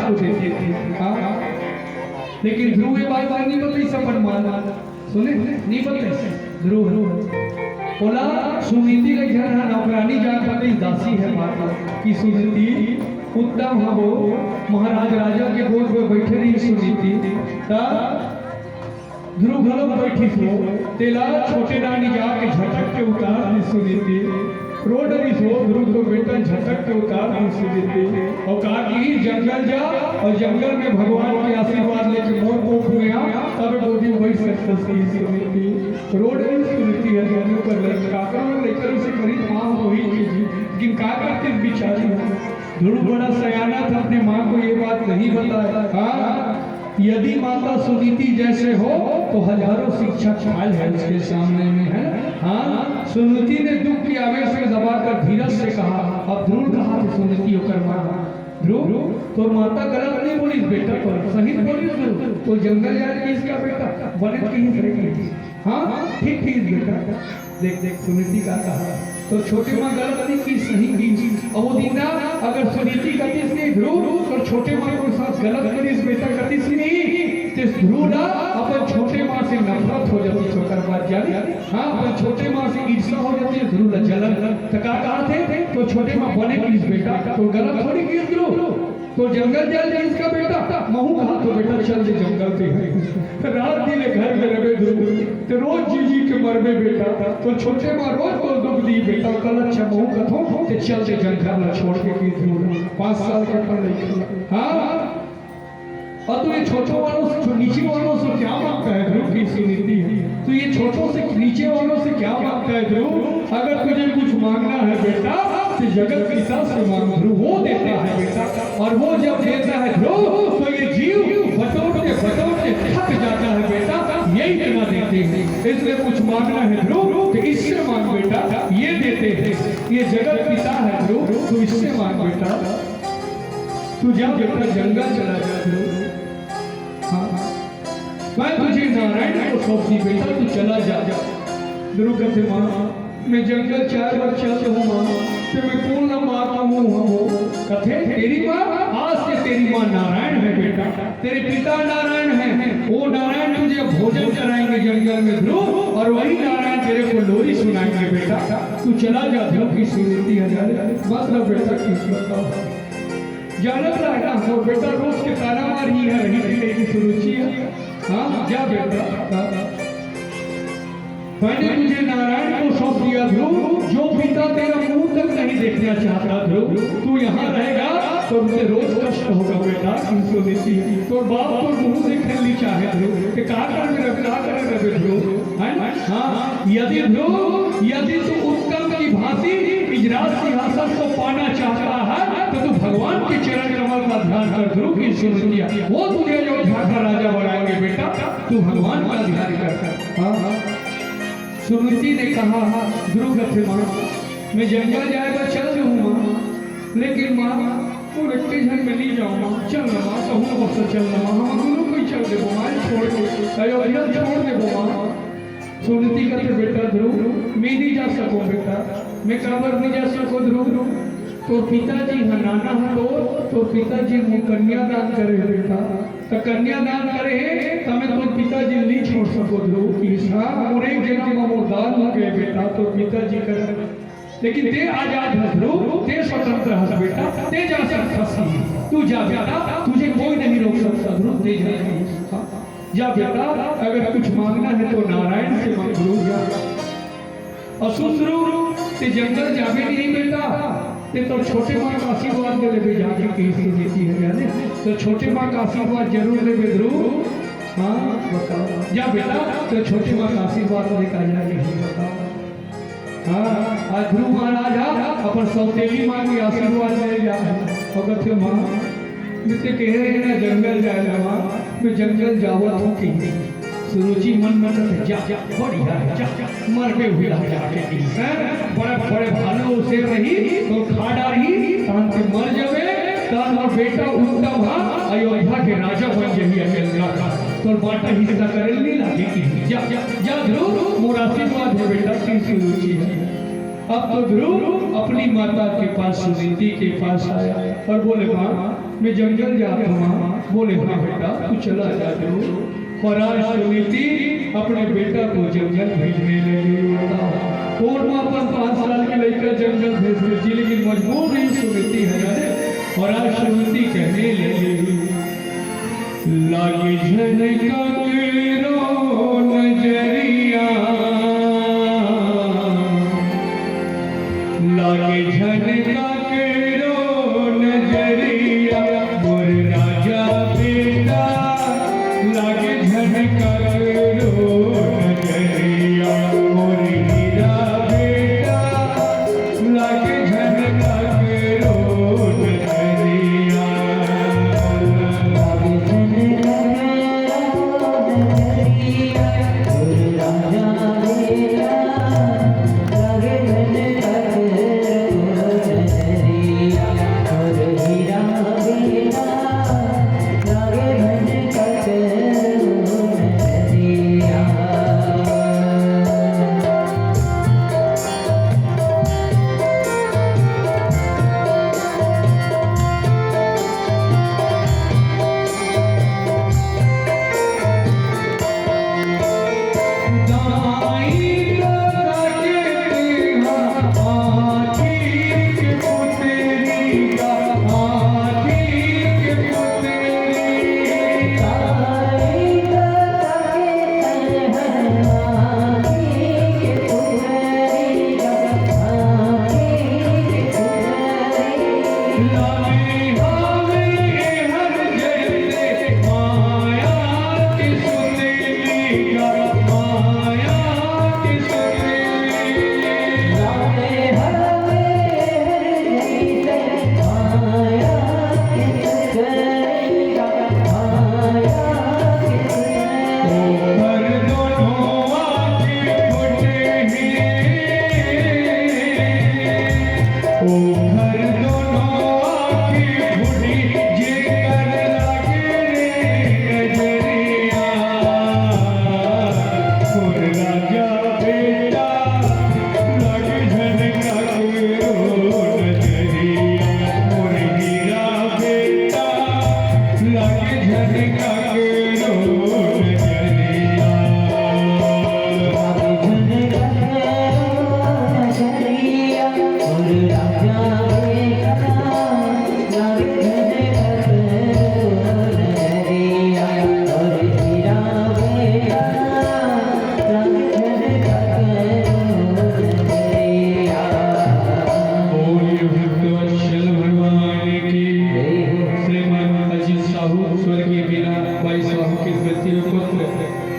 राज को देते थे। हाँ, लेकिन ध्रुव ये बात नहीं बतई सपन मान सुने नहीं बतई ध्रुव बोला सुनीति का घर नौकरानी जान बतई दासी है माता की सुनीति उत्तम हो महाराज राजा के गोद में बैठे रही सुनीति ध्रुव घरों बैठी थी तेला छोटे रानी जाके झटक के उतार दी सुनीति रोड रही सो ध्रुव को बेटा झटक के उतार दी सुनीति और कहा कि जंगल जा और जंगल में भगवान के आशीर्वाद लेके मोर कोप में आ तब गोदी बैठ सकता सुनीति रोड रही सुनीति है जंगल पर लड़का लेकर उसे करीब मां वही चीज लेकिन क्या करते बिचारी ध्रुव बड़ा सयाना था अपने माँ को ये बात नहीं बताया। हाँ, यदि माता सुनीति जैसे हो तो हजारों शिक्षा छाल है उसके सामने में है। हाँ, सुनीति ने दुख की आवेश में दबाकर धीरज से कहा अब ध्रुव कहा सुनीति होकर माँ ध्रुव तो माता गलत नहीं बोली बेटा पर सही बोली ध्रुव तो जंगल जाए इसका बेटा बने कहीं हाँ ठीक ठीक बेटा देख देख सुनीति का कहा तो छोटे माँ गलत नहीं की सही की और वो दिन अगर सुनीति गति से ध्रुव तो छोटे माँ को साथ गलत करी बेटा गति से नहीं ध्रुव ना अपन छोटे माँ से नफरत हो जाती छोकर बात जाने हाँ अपन छोटे माँ से ईर्षा हो जाती है ध्रुव जलन तका कहा थे तो छोटे माँ बने की बेटा तो गलत थोड़ी की ध्रुव तो जंगल जाए इसका बेटा महू कहा तो बेटा चल दे जंगल पे है रात दिन घर में रहे ध्रुव तो रोज जी के मरबे बेटा तो छोटे माँ रोज को दुख दी बेटा कल अच्छा महू कथो तो चल दे जंगल में छोड़ के की ध्रुव 5 साल के पढ़ हाँ और तो ये छोटों वालों से नीचे वालों से क्या मांगता है ध्रुव की सुनीति है तो ये छोटों से नीचे वालों से क्या मांगता है ध्रुव अगर तुझे कुछ मांगना है बेटा तो जगत पिता से मांग ध्रुव वो देता है बेटा और वो जब देता है ध्रुव तो ये जीव बटोर के थक जाता है बेटा यही इतना देते हैं इसलिए कुछ मांगना है ध्रुव तो इससे मांग बेटा ये देते हैं ये जगत पिता है ध्रुव तो इससे मांग बेटा तू जब बेटा जंगल चला जा ध्रुव मैं तुझे नारायण को सौंप दी बेटा तू चला जा ध्रुव कहते माँ मैं जंगल 4 बार चलते हूँ माँ फिर मैं कौन ना माता हूँ कथे तेरी माँ आज से तेरी माँ नारायण है बेटा तेरे पिता नारायण है वो नारायण तुझे भोजन कराएंगे जंगल में ध्रुव और वही नारायण तेरे को लोरी सुनाएंगे बेटा तू चला जा ध्रुव की सुनीति है मतलब बेटा किस बताओ जानत रहता हो बेटा रोज के ताना मारी है रही की सुरुचि है हाँ जा बेटा मैंने तुझे नारायण को सौंप दिया ध्रुव जो पिता तेरा मुंह तक नहीं देखना चाहता ध्रुव तू यहाँ रहेगा तो मुझे रोज कष्ट होगा बेटा सुनीति तो बाप तो मुंह देखने नहीं चाहे ध्रुव कि क्या कर ध्रुव हाँ यदि तू उत्तम की भांति इजरात सिंहासन को पाना चाहता है तो तू भगवान के चरण कमल का ध्यान कर ध्रुव की सुनीति वो तुझे जो झाका राजा बनाएंगे बेटा तू भगवान का ध्यान कर हाँ सुनीति ने कहा ध्रुव कहते माँ मैं जंगल जाएगा चल जाऊँ माँ लेकिन माँ वो रट्टे झन में नहीं जाऊँ माँ चल ना माँ कहूँ बस चल ना माँ हम दोनों को ही चल दे माँ छोड़ के अयोध्या छोड़ दे माँ सुनीति कहते बेटा ध्रुव मैं नहीं जा सकूँ बेटा मैं काबर नहीं जा सकूँ ध्रुव तो पिताजी है नाना है तो पिताजी वो कन्यादान करे बेटा तो कन्यादान करे तमें तो पिताजी नहीं छोड़ सको ध्रुव की मोरे जन्म मोर दान हो गए बेटा तो पिताजी करे लेकिन ते आजाद है ध्रुव ते स्वतंत्र है बेटा ते जा सकता तू जा बेटा तुझे कोई नहीं रोक सकता ध्रुव ते जा बेटा अगर कुछ मांगना है तो नारायण से मांग ध्रुव जा असुर ते जंगल जावे नहीं बेटा ते तो छोटे माँ का आशीर्वाद ले ले जाके कैसी देती है जाने तो छोटे माँ का आशीर्वाद जरूर ले ध्रुव हाँ बताओ जा बेटा तो छोटे माँ का आशीर्वाद लेकर जाके बताओ हाँ आज ध्रुव महाराज अपन सौतेली माँ की आशीर्वाद ले जा अगर थे माँ मुझसे कह रहे हैं ना जंगल जाए माँ मैं जंगल जावा हूँ कि सुरुचि मन जा बढ़िया जा मर पे हुआ जाके बड़े बड़े भालू से रही तो खा डाली तान से मर जावे तान और बेटा उत्तम अयोध्या के राजा बन जाइए अकेला का तो बाटा हिस्सा करे नहीं लागे कि जा ध्रुव मोर आशीर्वाद है बेटा की सुरुचि है अब तो ध्रुव अपनी माता के पास सुनीति के पास आया और बोले माँ मैं जंगल जाता हूँ। बोले हाँ बेटा तू चला जा जरूर। और आज सुनीति अपने बेटा को जंगल भेजने लगी। कौन माँ पर 5 साल के लड़का जंगल भेज भेजी, लेकिन मजबूर नहीं सुनीति है। और आज सुनीति कहने लगी लागी झनका रो नजरिया, लागे झनका रो नजरिया, मोर राजा बेटा लागे झनका रो नजरिया, मोर हीरा बेटा लागे झनका रो नजरिया।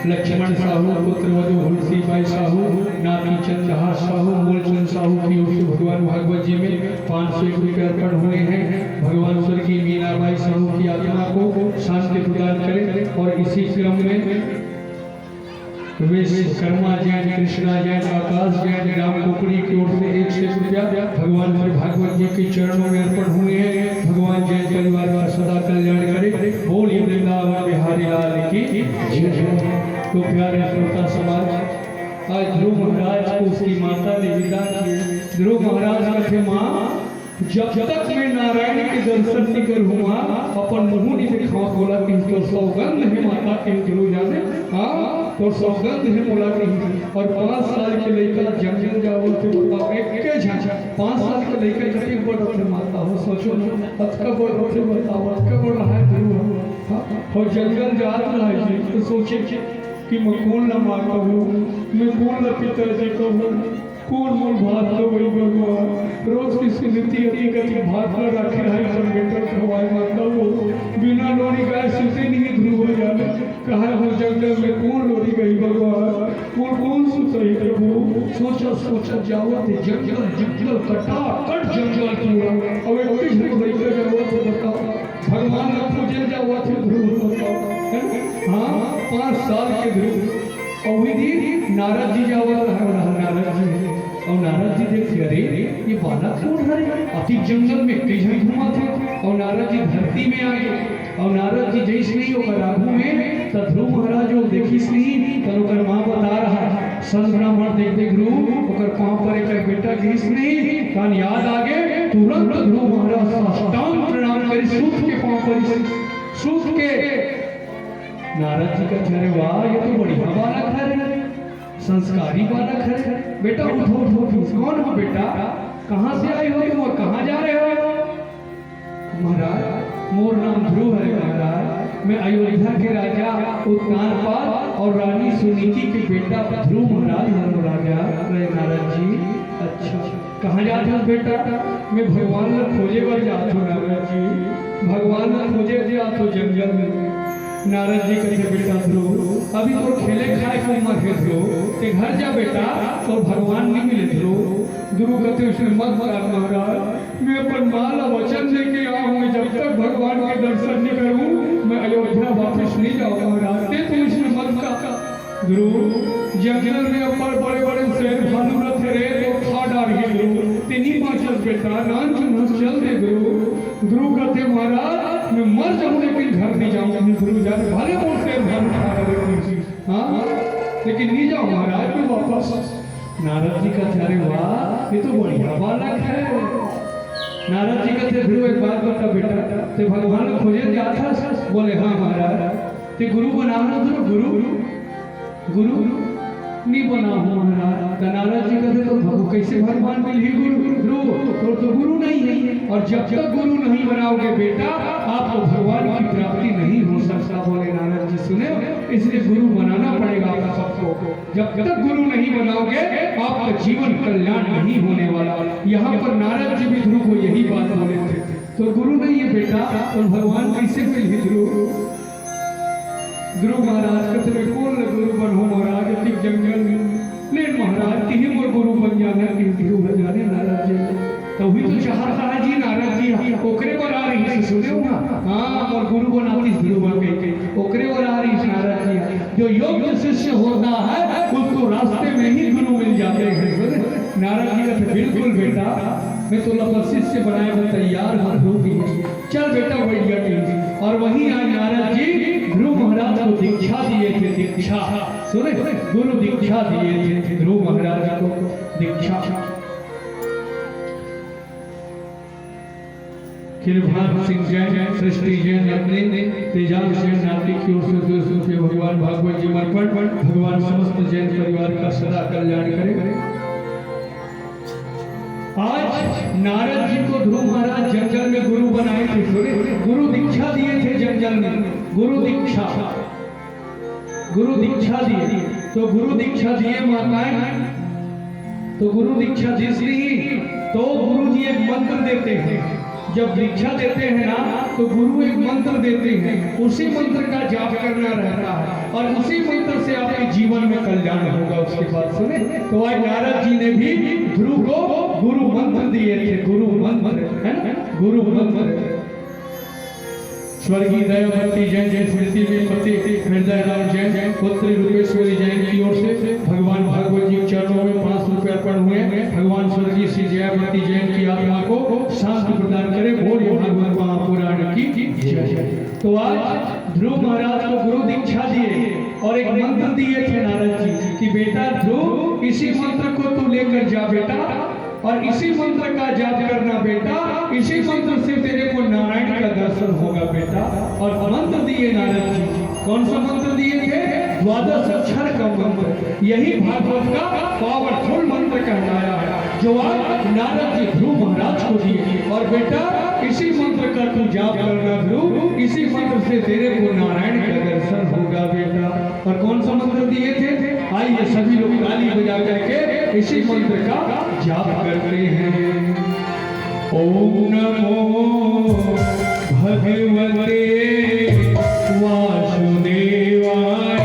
लक्ष्मण साहू पुत्र वधु हुलसी बाई साहू नाती चंद्रहा साहू मूलचंद साहू की ओर से भगवान भागवत जी में 501 रुपये अर्पण हुए हैं। भगवान स्वर्गीय मीनाबाई साहू की आत्मा को शांति प्रदान करें। और इसी क्रम में विश्वकर्मा जैन, कृष्णा जैन, आकाश जैन, राम कुकड़ी की ओर से 101 रुपया भगवान श्री भागवत जी के चरणों में अर्पण हुए हैं। भगवान जैन परिवार का सदा कल्याण करे। बोलिए वृंदावन बिहारी लाल की जय। तो प्यारे श्रोता समाज, आज ध्रुव महाराज को उसकी माता ने विदा किया। ध्रुव महाराज कहते माँ जब तक मैं नारायण के दर्शन नहीं करूँ माँ अपन मुँह नहीं दिखाओ। बोला कि तो सौगंध है माता के ध्रुव जाने। हाँ तो सौगंध है बोला कि और 5 साल के लेकर जंगल जाओ तो बताओ एक झांझा 5 साल के लेकर कभी बड़ रहे माता हो। सोचो अतका बड़ रहे बताओ, अतका बड़ रहा है ध्रुव। और जंगल जा रहा है तो सोचे कि मैं कौन न माता हूँ, मैं कौन न पिताजी को हूँ, कौन मूल भात को वही भगवान रोज की सुनती हकीकत भात पर रखे रहे सब बेटा खवाए माता हो। बिना लोरी गाय सुते नहीं ध्रुव हो जाने। कहा हो जंगल में कौन लोरी गई भगवान, कौन सुते प्रभु। सोचा सोचा जाओ थे जंगल जंगल कटा कट जंगल पूरा। अब एक ध्रुव लेकर जाओ तो बताओ भगवान न पूजन जाओ थे ध्रुव बताओ। हाँ 5 साल के ध्रुव और विधि नारद जी जावा रहा नारद जी। और नारद जी देखते अरे ये बालक कौन है। अति जंगल में कई जन घुमा थे और नारद जी धरती में आ गए। और नारद जी जैसे नहीं होकर आगू में तो ध्रुव महाराज जो देखिस नहीं तो माँ बता रहा संत ब्राह्मण देखते ध्रुव ओकर पांव पर एक बेटा घिस नहीं कान याद आगे तुरंत ध्रुव महाराज साष्टांग प्रणाम करी सूत के पांव पर सूत के। नारद जी का अरे वाह ये तो बढ़िया बालक है, संस्कारी बालक है। बेटा उठो उठो, कौन हो बेटा, कहाँ से आए हो तुम और कहाँ जा रहे हो? महाराज मोर नाम ध्रुव है महाराज, मैं अयोध्या के राजा उत्तानपाद और रानी सुनीति के बेटा ध्रुव महाराज हूँ राजा। अरे नारद जी अच्छा कहाँ जाते हो बेटा? मैं भगवान ने खोजे पर जाता हूँ नारद जी, भगवान ने खोजे जाता जंगल में। नारद जी कहते बेटा ध्रुव अभी तो खेले खाए को उम्र है ध्रुव, ते घर जा बेटा तो भगवान नहीं मिले ध्रुव। ध्रुव कहते उसने मत कर महाराज, मैं अपन माल वचन लेके आऊँ, जब तक भगवान के दर्शन नहीं करूँ मैं अयोध्या वापस नहीं जाऊँ महाराज। ते तो इसने मत का ध्रुव जंगल में अपन बड़े बड़े शेर भालू रथ रे तो खा डाली ध्रुव, तेनी बाँचल बेटा नान चुन चल दे ध्रुव। ध्रुव कहते महाराज मैं मर जाऊँ लेकिन घर नहीं जाऊँगा। ध्रुव जाते भले मोर शेर भालू खा रहे हाँ लेकिन नहीं जाओ महाराज मैं वापस। नारद जी कहते अरे वाह ये तो बढ़िया बालक है। नारद जी कहते ध्रुव एक बात बता बेटा, ते भगवान ने खोजे जाता? बोले हाँ महाराज। ते गुरु बना ध्रुव? गुरु गुरु नहीं बना हूँ महाराज। नारद जी कहते तो कैसे भगवान मिल ही गुरु? ध्रुव तो गुरु नहीं है, और जब तक गुरु नहीं बनाओगे बेटा आपको भगवान की प्राप्ति नहीं हो सकता। बोले नारद जी सुने, इसलिए गुरु बनाना पड़ेगा आप सबको। जब तक गुरु नहीं बनाओगे आपका जीवन कल्याण नहीं होने वाला। यहाँ पर नारद जी भी ध्रुव को यही बात बोले थे। तो गुरु नहीं है बेटा तो भगवान कैसे मिल ही ध्रुव? ध्रुव महाराज कहते कौन गुरु बनो महाराज, ठीक जंगल ले महाराज तीन और गुरु बन जाना कि ध्रुव बन जाने। नारद जी तो भी तो चाहता है जी नारद जी ओकरे पर आ रही है सुने हो ना? हाँ और गुरु बनाती ध्रुव के ओकरे पर आ रही नारद जी। जो योग्य शिष्य होता है उसको रास्ते में ही गुरु मिल जाते हैं। नारद जी कहते बिल्कुल बेटा मैं तो लपत शिष्य बनाए में तैयार हूँ ध्रुव की, चल बेटा बैठ गया। और वहीं आज नारद जी ध्रुव महाराज को दीक्षा दिए थे। दीक्षा सुने, गुरु दीक्षा दिए थे ध्रुव महाराज को दीक्षा। कृपाल सिंह जैन, सृष्टि जैन अपने तेजाब जैन नाती की ओर से भगवान भागवत जी अर्पण। भगवान समस्त जैन परिवार का सदा कल्याण करे। आज नारद जी को ध्रुव महाराज जंगल में गुरु बनाए थे, गुरु दीक्षा दिए थे जंगल में। गुरु दीक्षा दिए तो गुरु दीक्षा दिए माताएं, तो गुरु दीक्षा जिसकी तो गुरु जी एक मंत्र देते हैं। जब दीक्षा देते हैं ना तो गुरु एक मंत्र देते हैं, उसी मंत्र का जाप करना रहता है और उसी मंत्र से आपके जीवन में कल्याण होगा। उसके बाद सुने तो आज नारद जी ने भी ध्रुव को गुरु मंत्र दिए थे। गुरु मंत्र है ना, गुरु मंत्र। स्वर्गीय दयावती जैन जैन स्मृति में पति हृदय राम जैन पुत्री रूपेश्वरी जैन की ओर से भगवान भागवत जी चरणों में 5 रुपये अर्पण हुए। भगवान स्वर्गीय श्री दयावती जैन की आत्मा को शांति प्रदान करे। बोलिए भागवत महापुराण की जय। तो आज ध्रुव महाराज को गुरु दीक्षा दिए और एक मंत्र दिए थे नारद जी कि बेटा ध्रुव इसी मंत्र को तू लेकर जा बेटा, और इसी मंत्र का जाप करना बेटा, इसी मंत्र से तेरे को नारायण का दर्शन होगा बेटा। और मंत्र दिए नारद जी, कौन सा मंत्र दिए थे? 12 अक्षर का मंत्र। यही भागवत का पावरफुल मंत्र कहलाया है जो आज नारद जी ध्रुव महाराज को दिए। और बेटा इसी मंत्र का तू जाप करना ध्रुव, इसी मंत्र से तेरे को नारायण का दर्शन होगा बेटा। और कौन सा मंत्र दिए थे? आइए सभी लोग ताली बजा करके इसी मंत्र का जाप करते हैं। ओम नमो भगवते वासुदेवाय वासुदेवाय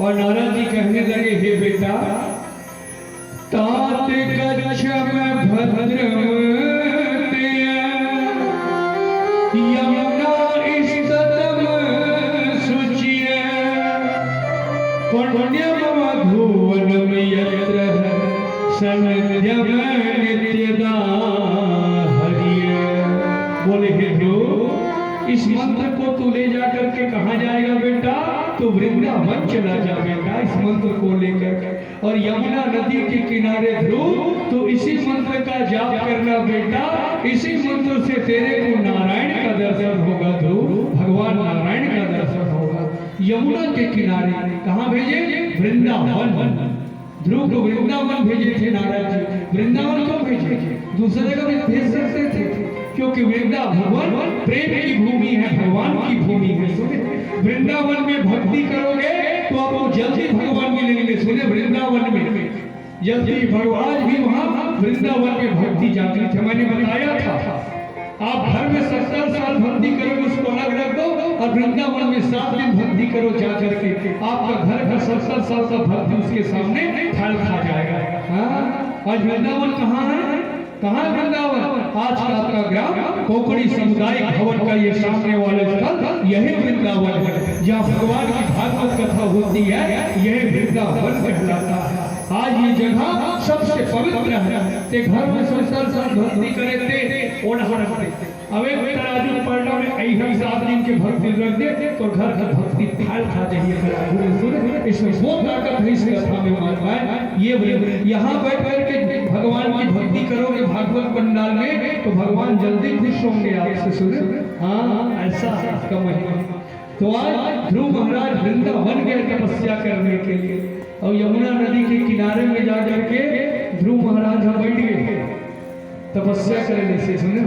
और नारद जी कहने लगे, हे बेटा, तात गच्छम भद्रम यमुना इष्टतम शुचिय पुण्यम मधुवनम यत्र सन्ध्यम नित्यदा हरिय। बोले, हे ध्रुव, इस मंत्र को तू ले जाकर के कहाँ जाएगा बेटा? तो वृंदावन चला जा बेटा इस मंत्र को लेकर। और यमुना नदी के किनारे ध्रुव तो इसी मंत्र का जाप करना बेटा। इसी मंत्र से तेरे को नारायण का दर्शन होगा ध्रुव, भगवान नारायण का दर्शन होगा। यमुना के किनारे कहाँ भेजे? वृंदावन। ध्रुव को वृंदावन भेजे थे नारायण जी। वृंदावन क्यों भेजे? दूसरे जगह भी भेज सकते थे, क्योंकि वृंदावन प्रेम की भूमि है, भगवान की भूमि है। सुने, वृंदावन में भक्ति करोगे तो आपको जल्दी भगवान मिलेंगे। सुने, वृंदावन में जल्दी भगवान भी वहाँ वृंदावन में भक्ति जाती है। मैंने बताया था, आप घर में 70 साल भक्ति करोगे उसको अलग रख दो, और वृंदावन में 7 दिन भक्ति करो जाकर के, आपका घर का 70 साल का भक्ति उसके सामने फल खा जाएगा। हाँ, आज वृंदावन कहाँ है? कहाँ वृंदावन? आज का आपका ग्राम कोकड़ी सामुदायिक भवन का ये सामने वाले स्थल यही वृंदावन है, जहाँ भगवान की भागवत कथा होती है। यह वृंदावन कहलाता है। आज ये जगह सबसे पवित्र है। ते घर में 70 साल भक्ति करे थे और रखते। अब एक तराजू पलटा में ऐसा 7 दिन के भक्ति रख दे तो घर का भक्ति फल खा जाइए। इसमें वो ताकत है इस कथा में महात्मा। ये यहाँ बैठ करके भगवान की भक्ति करोगे भागवत पंडाल में तो भगवान जल्दी खुश होंगे आपसे। सुने, हाँ, ऐसा इसका महिमा। तो आज ध्रुव महाराज वृंदावन गए तपस्या करने के लिए, और यमुना नदी के किनारे में जा करके ध्रुव महाराज बैठ गए तपस्या करने से। सुने,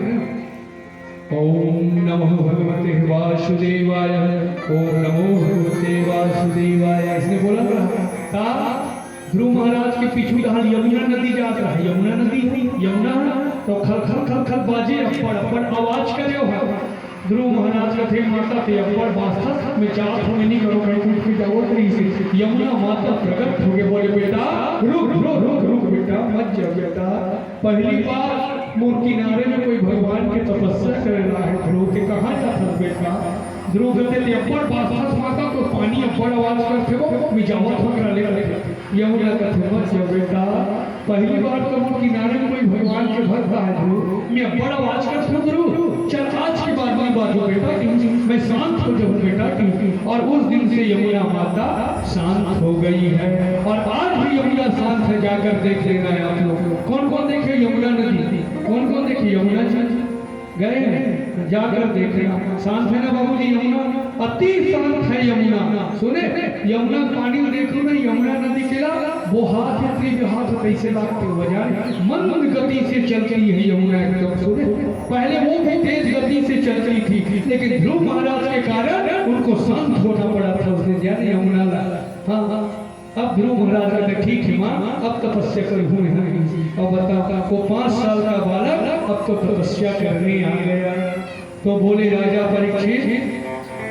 ओम नमो भगवते वासुदेवाय, ओम नमो भगवते वासुदेवाय, इसने बोला था। ध्रुव महाराज के पीछू डाल यमुना नदी जाता है। यमुना नदी यमुना तो खल खल खल खल बाजे, अप्पड़ अप्पड़ आवाज करे हो। ध्रुव महाराज का थे माता थे अप्पड़ बास्ता में चार में नहीं करो मैं जाओ से यमुना माता प्रकट हो गए। बोले, बेटा रुक रुक रुक रुक बेटा, मत जाओ बेटा। पहली बार मोर किनारे में कोई भगवान की तपस्या कर रहा है। ध्रुव के कहाँ जाता बेटा? ध्रुव कहते थे अप्पड़ बास्ता माता तो पानी अप्पड़ आवाज करते हो मिजावत होकर ले यमुना का मत जाओ बेटा। पहली बार तो मोर किनारे में कोई भगवान के भक्त है ध्रुव, मैं अप्पड़ आवाज करता हूँ ध्रुव। चल आज की बात नहीं बात हो बेटा, मैं शांत हो जाऊँ बेटा। और उस दिन से यमुना माता शांत हो गई है, और आज भी यमुना शांत है। जाकर देख लेना है आप लोग। कौन कौन देखे यमुना नदी? कौन कौन देखे यमुना जी? गए हैं, जाकर देखना। शांत है ना बाबू जी? यमुना अति शांत है यमुना। सुने, यमुना पानी में देखो ना, यमुना नदी के वो हाथ कैसे लागते हो जाए, मंद गति से चलती है यमुना एकदम। सुने, पहले वो भी तेज गति से चलती थी, लेकिन ध्रुव महाराज के कारण उनको शांत होना पड़ा था उसने जाने यमुना ला। हाँ, अब ध्रुव महाराज कहते ठीक है माँ, अब तपस्या कर हुए। और बताओ वो 5 साल का बालक अब तो तपस्या करने आ गया। तो बोले राजा परीक्षित,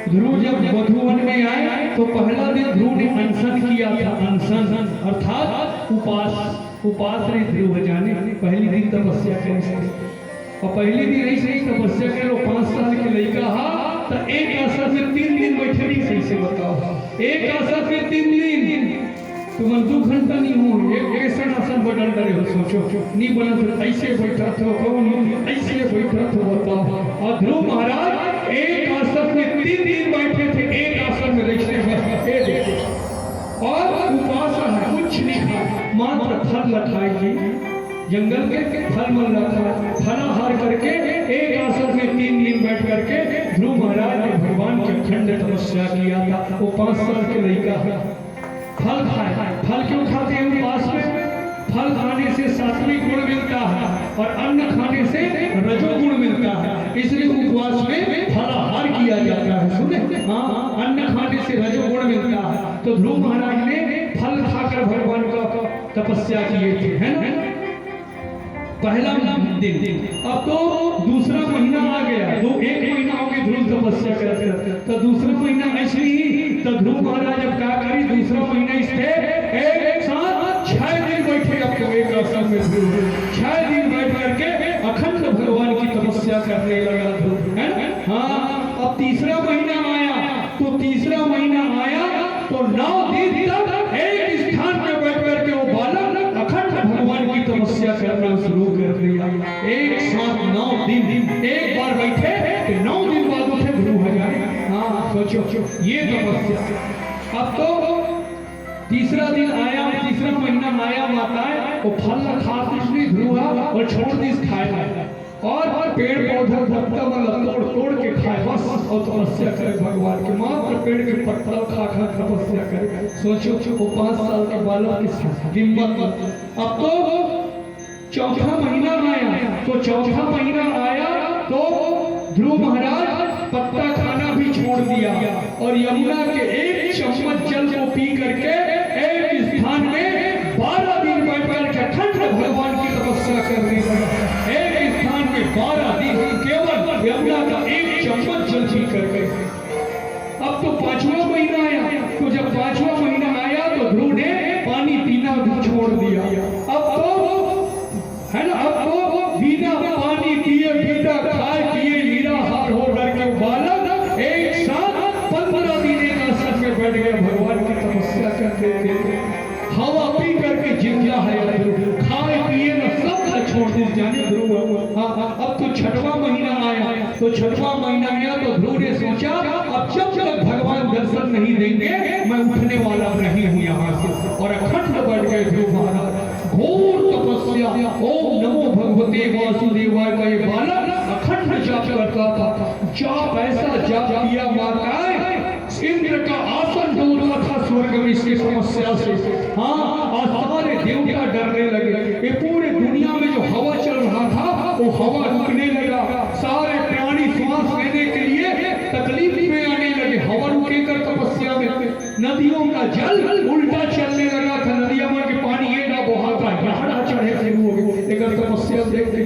ध्रुव जब मधुवन में आए तो पहला दिन ध्रुव ने अनशन किया था। अनशन अर्थात उपास ने ध्रुव जाने पहली दिन तपस्या करी। और पहले दिन ऐसे ही तपस्या करो। 5 साल के लड़का हा तो एक आसन में 3 दिन बैठे नहीं। सही से बताओ, एक आसन में 3 दिन तुम 2 घंटा नहीं हो एक ऐसा आसन बदल रहे हो। सोचो नहीं बना तो ऐसे बैठा तो कौन ऐसे बैठा तो बताओ। और ध्रुव महाराज एक आसन में 3 दिन बैठे थे, एक आसन में रहते और उपासना है, कुछ नहीं है, मात्र फल लखाएगी। जंगल के फल मन रखा फलाहार करके एक आसन में 3 दिन बैठ करके ध्रुव महाराज ने भगवान के अखंड तपस्या किया था। वो 5 साल के लड़का है। फल खाए, फल क्यों खाते हैं उपास में? फल खाने से सात्विक गुण मिलता है और अन्न खाने से रजोगुण मिलता है, इसलिए उपवास में फलाहार किया जाता है। सुने, हाँ, अन्न खाने से रजोगुण मिलता है। तो ध्रुव महाराज ने फल खाकर भगवान का तपस्या किए थे, है ना? पहला दिन। अब तो दूसरा महीना आ गया, तो 1 महीना हो गया ध्रुव तपस्या करते, तो दूसरा महीना ऐसे ही तो ध्रुव महाराज अब क्या करी, तीसरा महीना इस थे एक साथ 6 दिन बैठे अपने एक आसन में ध्रुव 6 दिन बैठ करके अखंड भगवान की तपस्या करने लगा ध्रुव, है ना? हाँ, अब तीसरा महीना आया तो 9 दिन तक एक स्थान में बैठ करके वो बालक अखंड भगवान की तपस्या करना शुरू कर दिया। एक साथ 9 दिन एक बार बैठे तो 9 दिन बाद उठे ध्रुव हो जाए। हाँ सोचो ये तपस्या। अब तो तीसरा दिन आया, तीसरा महीना आया, माताएं वो फल खा कुछ नहीं ध्रुव और छोड़ दी खाए और पेड़ पौधा पत्ता मतलब तोड़ के खाए बस और तपस्या करे भगवान के, मात्र पेड़ के पत्ता खा तपस्या करे। सोचो वो 5 साल के बालक की हिम्मत। अब तो चौथा महीना आया, तो चौथा महीना आया तो ध्रुव महाराज पत्ता खाना भी छोड़ दिया और यमुना के एक चम्मच जल को पी करके एक स्थान में 12 दिन बैठ करके अखंड भगवान की तपस्या करने लगा। एक स्थान में 12 दिन केवल यमुना का एक चम्मच जल पी करके। अब तो 5वां महीना आया, तो जब 5वां महीना आया तो ध्रुव ने पानी पीना भी छोड़ दिया। अब तो है ना, अब तो बिना पानी पिए बिना खाए पिए निराहार हो करके बालक एक साथ 15 दिन एक आसन में बैठ गया भगवान की तपस्या करते थे। हवा पी करके जिंदा है, खाए पिए ना सब छोड़ दे जाने ध्रुव। हाँ, अब तो 6वां महीना आया, तो 6वां महीना आया तो ध्रुव ने सोचा अब जब तक भगवान दर्शन नहीं देंगे मैं उठने वाला नहीं हूँ यहाँ से, और अखंड बैठ गए ध्रुव महाराज। घोर तपस्या, ओम नमो भगवते वासुदेवाय का ये बालक अखंड जाप करता था। जाप ऐसा जाप किया माताएं इंद्र का आसन डोलता था स्वर्ग में इसकी समस्या से। हाँ, और सारे देवता डरने लगे। ये पूरे दुनिया में जो हवा चल रहा था वो हवा रुकने लगा। सारे प्राणी श्वास लेने के लिए तकलीफ में आने लगे। हवा रुके कर तपस्या में नदियों का जल उल्टा चलने लगा था। नदियों में के पानी ये ना बहाता यहाँ चढ़े शुरू हो गए। लेकर तपस्या देखते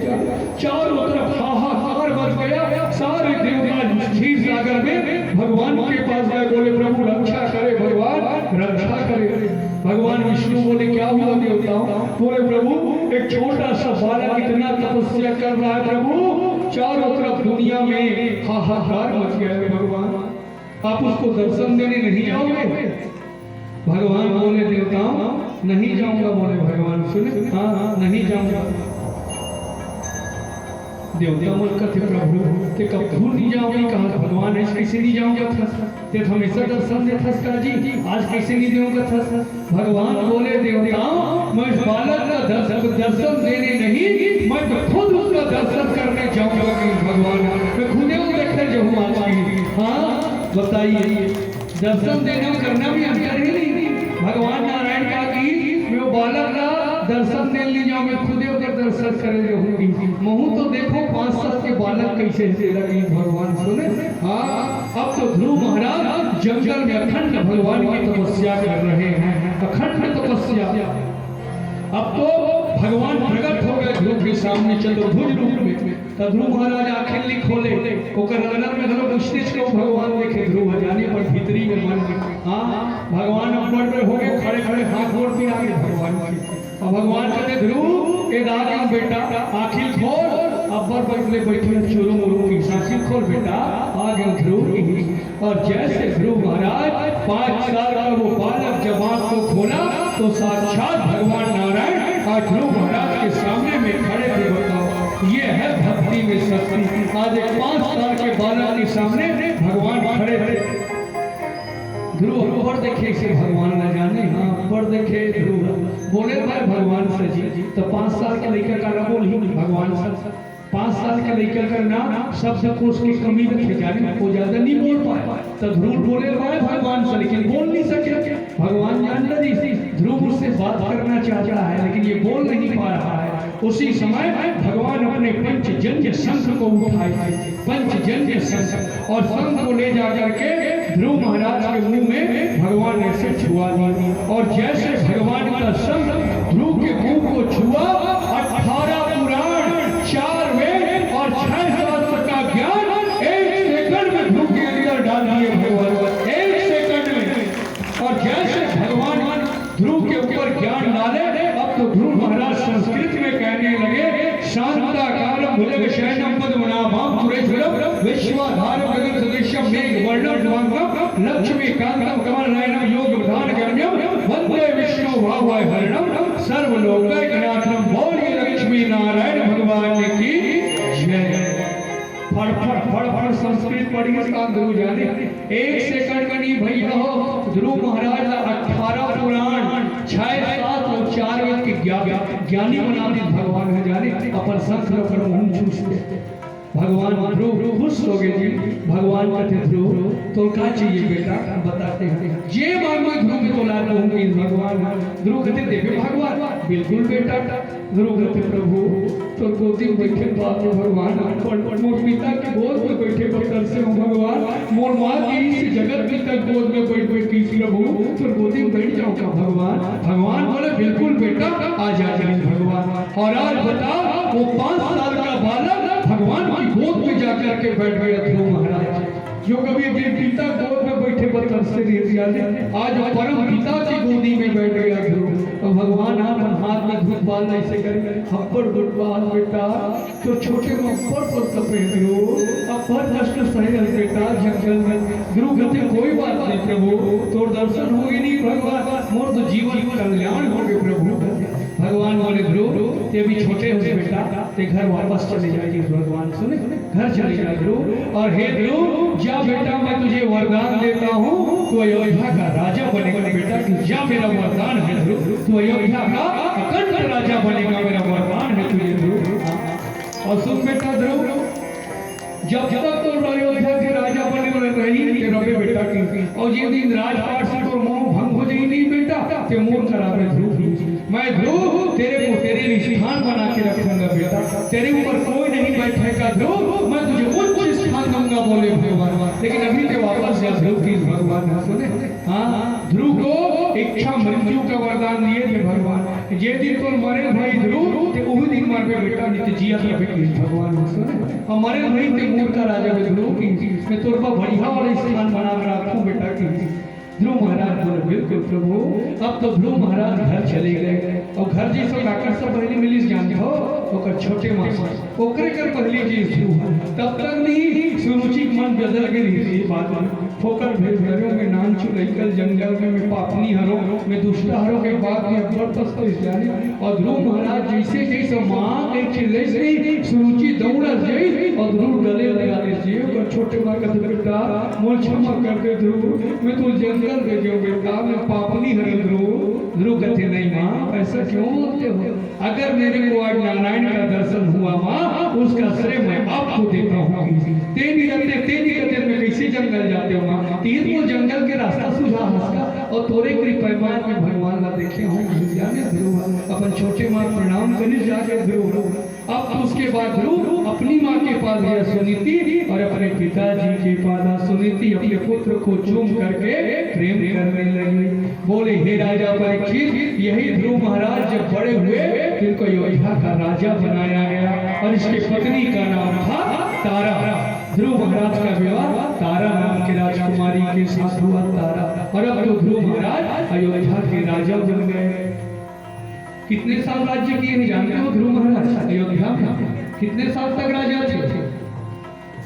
चारों तरफ हाहाकार मच गया। सारे देवता क्षीर सागर में भगवान के पास गए, बोले प्रभु रक्षा करे, भगवान रक्षा करे। भगवान विष्णु बोले क्या हुआ देवताओं? बोले प्रभु एक छोटा सा बालक इतना तपस्या कर रहा है प्रभु, चारों तरफ दुनिया में हाहाकार मच गया है। भगवान आप उसको दर्शन देने नहीं जाओगे? भगवान बोले देवताओं नहीं जाऊंगा। बोले भगवान सुने हाँ नहीं जाऊंगा। देवता बोलकर थे प्रभु ते कब भूल नहीं जाओगे? कहा भगवान ऐसे कैसे नहीं जाऊंगा था, ते हमेशा दर्शन देता था जी, आज कैसे नहीं दूंगा था? भगवान बोले देवताओं मैं इस बालक का दर्शन देने नहीं, मैं तो खुद उसका दर्शन करने जाऊंगा। भगवान मैं खुद देखने जाऊँ आज की। हाँ बताइए, दर्शन देना करना भी अंतर ही नहीं। भगवान नारायण का कि मैं वो बालक का दर्शन देने ले जाऊंगे, खुद होकर दर्शन करे रहूंगी। महू तो देखो 5 साल के बालक कैसे लगे। भगवान सुने हाँ, अब तो ध्रुव महाराज जंगल में अखंड भगवान की तपस्या कर रहे हैं, अखंड तपस्या। अब तो भगवान प्रकट हो गए ध्रुव के सामने चतुर्भुज रूप में। तो ध्रुव महाराज आखिर नहीं खोले ओकर नगर में धरो पूछते को भगवान देखे ध्रुव जाने पर भीतरी में मन में हाँ भगवान ऊपर में हो गए खड़े खड़े हाथ जोड़ के आगे भगवान की। और भगवान कहते ध्रुव ए राजा बेटा आखिर खोल। अब्बर बैठले बैठे चोरू मोरू की सांसी खोल बेटा आगे ध्रुव। और जैसे ध्रुव महाराज 5 साल का वो बालक जब आंख को खोला तो साक्षात भगवान नारायण आज ध्रुव महाराज के सामने में खड़े थे। बताओ ये है भक्ति में शक्ति। आज 5 साल के बालक के सामने भगवान खड़े थे। ध्रुव ऊपर देखे से भगवान न जाने हाँ ऊपर देखे ध्रुव बोले भाई भगवान से जी। तो 5 साल के लड़का का ना बोल ही भगवान से 5 साल के लड़का का नाम सबसे कोष की कमी रखे जाने वो ज्यादा नहीं बोल पाए। तो ध्रुव बोले भाई भगवान से लेकिन बोल नहीं सके। भगवान जानता जी ध्रुव उससे बात करना चाहता है लेकिन ये बोल नहीं पा रहा है। उसी समय भगवान अपने पंचजन्य शंख को उठाए, पंचजन्य शंख और शंख को ले जा करके ध्रुव महाराज के मुंह में भगवान ऐसे छुआ दिया। और जैसे भगवान का शंख ध्रुव के मुंह को छुआ 18 पुराण 4 वेद और 6 शास्त्र का ज्ञान 1 सेकंड में ध्रुव के अंदर डाल दिए भगवान 1 सेकंड में। और जैसे संस्कृत में कहने लगे, शांताकारं भुजगशयनं पद्मनाभं सुरेश्वरं विश्वाधारं गगन सदृशं मेघवर्णं शुभांगं लक्ष्मीकान्तं कमलनयनं योगप्रधानगम्यं वन्दे विष्णु भावहरणं सर्वलोकैकनाथं। बोलिए लक्ष्मी नारायण भगवान की जय। फड़ संस्कृत पढ़िए ध्रुव जाने। एक सेकंड का नहीं भैया हो, ध्रुव महाराज 18 पुराण 6 7 और 4 वेद के ज्ञानी बना दी भगवान है जाने। अपन संस्कृत पर मुंह चूसते भगवान ध्रुव खुश हो गए जी। भगवान कहते ध्रुव तो क्या चाहिए बेटा, बताते हैं जे मांगो ध्रुव तो ला दूंगी भगवान। ध्रुव कहते देवे भगवान बिल्कुल बेटा। ध्रुव कहते प्रभु तो गोदी में बैठे बाप भगवान, मोर पिता के गोद में बैठे बकर से हूँ भगवान, मोर माँ की इस जगत की तक गोद में बैठ बैठ की प्रभु तो गोदी में बैठ जाऊंगा भगवान। भगवान बोले बिल्कुल बेटा आ जाएंगे भगवान। और आज बता वो 5 साल का बालक भगवान की गोद में जाकर के बैठ गया ध्रुव महाराज। जो कभी अपने पिता गोद में बैठे बतर से आज परम पिता की गोदी में बैठ गया ध्रुव। तो भगवान हाथ में धूप बाल ऐसे करे हप्पर बाल बेटा तो छोटे मप्पर पर सफेद हो अपर कष्ट सहे बेटा जंगल में। ध्रुव कहते कोई बात नहीं प्रभु तो दर्शन होगी नहीं भगवान, मोर तो जीवन कल्याण हो गए प्रभु। भगवान बोले ध्रुव ते भी छोटे हो बेटा ते घर वापस चले जाएगी। भगवान सुने घर चले जाए ध्रुव। और हे ध्रुव जा बेटा मैं तुझे वरदान देता हूँ तो अयोध्या का राजा बनेगा बेटा। जा मेरा वरदान है ध्रुव, तो अयोध्या का अखंड राजा बनेगा, मेरा वरदान है तुझे ध्रुव। और सुन बेटा ध्रुव जब तक तो अयोध्या के राजा बने रही ते रहे बेटा की, और ये दिन राजपाट से तो मोह भंग हो जाई नहीं बेटा ते मोर करावे ध्रुव। मैं ध्रुव तेरे को तेरे स्थान बना के रखूंगा बेटा, तेरे ऊपर कोई नहीं बैठेगा ध्रुव, मैं तुझे उच्च स्थान दूंगा बोले भगवान। लेकिन अभी के वापस जा ध्रुव की भगवान सुने। हाँ ध्रुव को इच्छा मृत्यु का वरदान दिए थे भगवान। जे दिन तो मरे भाई ध्रुव ते वही दिन मरबे बेटा नहीं तो जिया भगवान सुने। और मरे भाई ते मोर का राजा ध्रुव की मैं तोर पर बढ़िया वाला स्थान बना के रखूं बेटा की। ध्रुव महाराज बोले बिल्कुल प्रभु। अब तो ध्रुव महाराज घर चले गए और घर जैसे काकर से पहली मिली जानते हो ओकर छोटे माँ ओकरे कर पहली चीज तब तक नहीं सुरुचि मन बदल गई बात फोकर भेड़ों में नान चुलैकल जंगल में पापनी हरो में दुष्टा हरो के बाद में अकबर तस्त जाने। और ध्रुव महाराज जैसे जैसे माँ के चिल्ले से सुरुचि दौड़ा जाए और ध्रुव गले लगा दीजिए और छोटे माँ का बेटा मोल क्षमा कर दे ध्रुव मैं तो जंगल दे जो बेटा मैं पापनी हर ध्रुव। ध्रुव कहते नहीं माँ ऐसा क्यों बोलते हो, अगर मेरे को आज नारायण का दर्शन हुआ माँ उसका श्रेय मैं आपको देता हूँ। तेरी रहते में कैसे जंगल जाते हो माँ, तीर को जंगल के रास्ता सुझा हंसका और तोरे कृपा में भगवान ना देखे हों अपन छोटे माँ प्रणाम करने जाके ध्रुव। अब तो उसके बाद ध्रुव अपनी माँ के पास गया सुनीति और अपने पिताजी के पास सुनीति अपने पुत्र को चूम करके प्रेम करने लगी। बोले हे राजा परीक्षित यही ध्रुव महाराज जब बड़े हुए इनको अयोध्या का राजा बनाया गया और इसकी पत्नी का नाम था तारा। ध्रुव महाराज का विवाह तारा नाम के राजकुमारी के साथ हुआ तारा। और अब तो ध्रुव महाराज अयोध्या के राजा बन गए। कितने साल राज्य किए हैं जानते हो ध्रुव महाराज अयोध्या में? कितने साल तक राजा थे?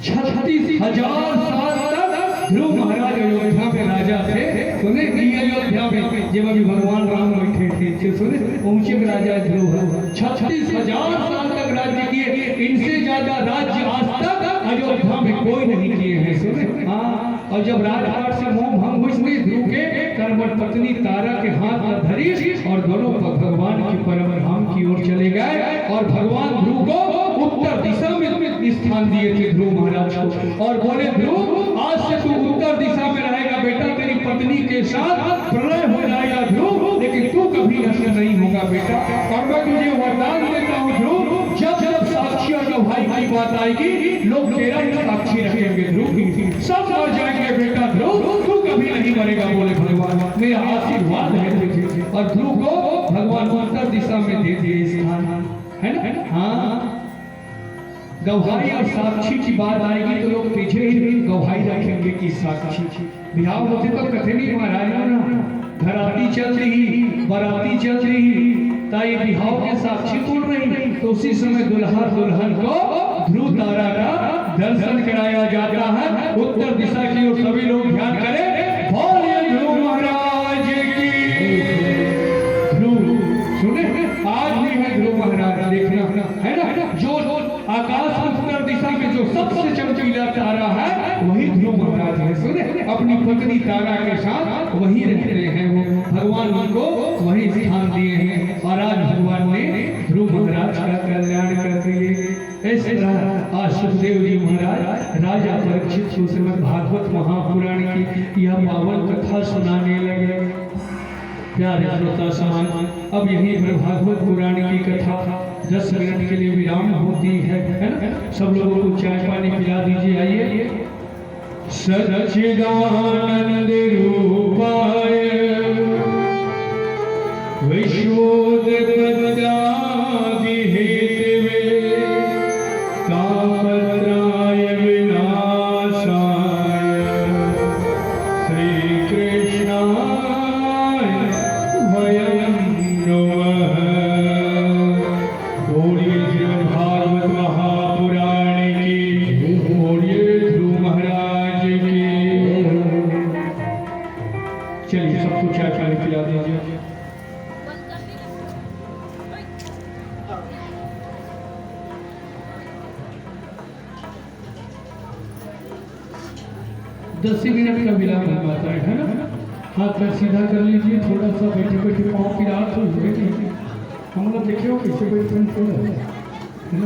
36,000 साल तक ध्रुव महाराज अयोध्या में राजा थे। सुने अयोध्या में जब अभी भगवान राम बैठे थे सुने ऊंचे राजा ध्रुव 36,000 साल तक राज्य किए। इनसे ज्यादा राज्य आज तक अयोध्या में कोई नहीं किए हैं सुने। हाँ और जब राजपाट से मोह भंग हुई ध्रुव के कर्मठ पत्नी तारा के हाथ में धरी और दोनों भगवान की परम धाम की ओर चले गए। और भगवान ध्रुव को उत्तर दिशा में स्थान दिए थे ध्रुव महाराज को और बोले ध्रुव आज से तू उत्तर दिशा में रहेगा बेटा, तेरी पत्नी के साथ प्रलय हो जाएगा ध्रुव, लेकिन तू कभी नष्ट नहीं होगा बेटा। और मैं तुझे वरदान देता हूँ ध्रुव जब जब साक्षी और गवाही की बात आएगी लोग तेरा ही साक्षी रखेंगे ध्रुव, सब मर जाएंगे बेटा ध्रुव, तू कभी नहीं मरेगा बोले भगवान मेरा आशीर्वाद है तुझे। और ध्रुव को भगवान उत्तर दिशा में दे दिए स्थान है ना। हाँ गवाही और साक्षी की बात आएगी तो लोग पीछे ही गवाही रखेंगे कि साक्षी। बिहार होते तो कथे नहीं महाराज ना घराती चल रही बराती चल रही ताई बिहाव के साक्षी तोड़ रही, तो उसी समय दुल्हा दुल्हन को ध्रुव तारा का दर्शन कराया जाता है। उत्तर दिशा की ओर सभी लोग ध्यान करें, बोलिए ध्रुव महाराज की। ध्रुव सुने, आज भी है ध्रुव महाराज, देखना है ना, जो आकाश उत्तर दिशा में जो सबसे चमकीला तारा है वही ध्रुव महाराज है। सुने, अपनी पत्नी तारा के साथ वही रहते हैं, वो भगवान उनको वही स्थान दिए हैं और आज भगवान ने ध्रुव महाराज का कल्याण कर दिए। इस तरह आज सुखदेव जी महाराज राजा परीक्षित को श्रीमद् भागवत महापुराण की यह पावन कथा सुनाने लगे। प्यारे श्रोता समान, अब यहीं पर भागवत पुराण की कथा 10 मिनट के लिए विराम होती है ना। सब लोगों को चाय पानी पिला दीजिए। आइए। सच्चिदानंद रूपाय विश्वोदय तापत्राय विनाशाय श्री कृष्णाय वयं नमः। बोलिए श्रीमद् भागवत महापुराण की, बोलिए ध्रुव महाराज की। चलिए सबको चाय पानी पिला दीजिए। दस ही मिनट का विराम हो पाता है ना। हाथ पैर सीधा कर लीजिए, थोड़ा सा बैठे बैठे पाँव की रात हो गई। हम लोग देखे हो कैसे बैठे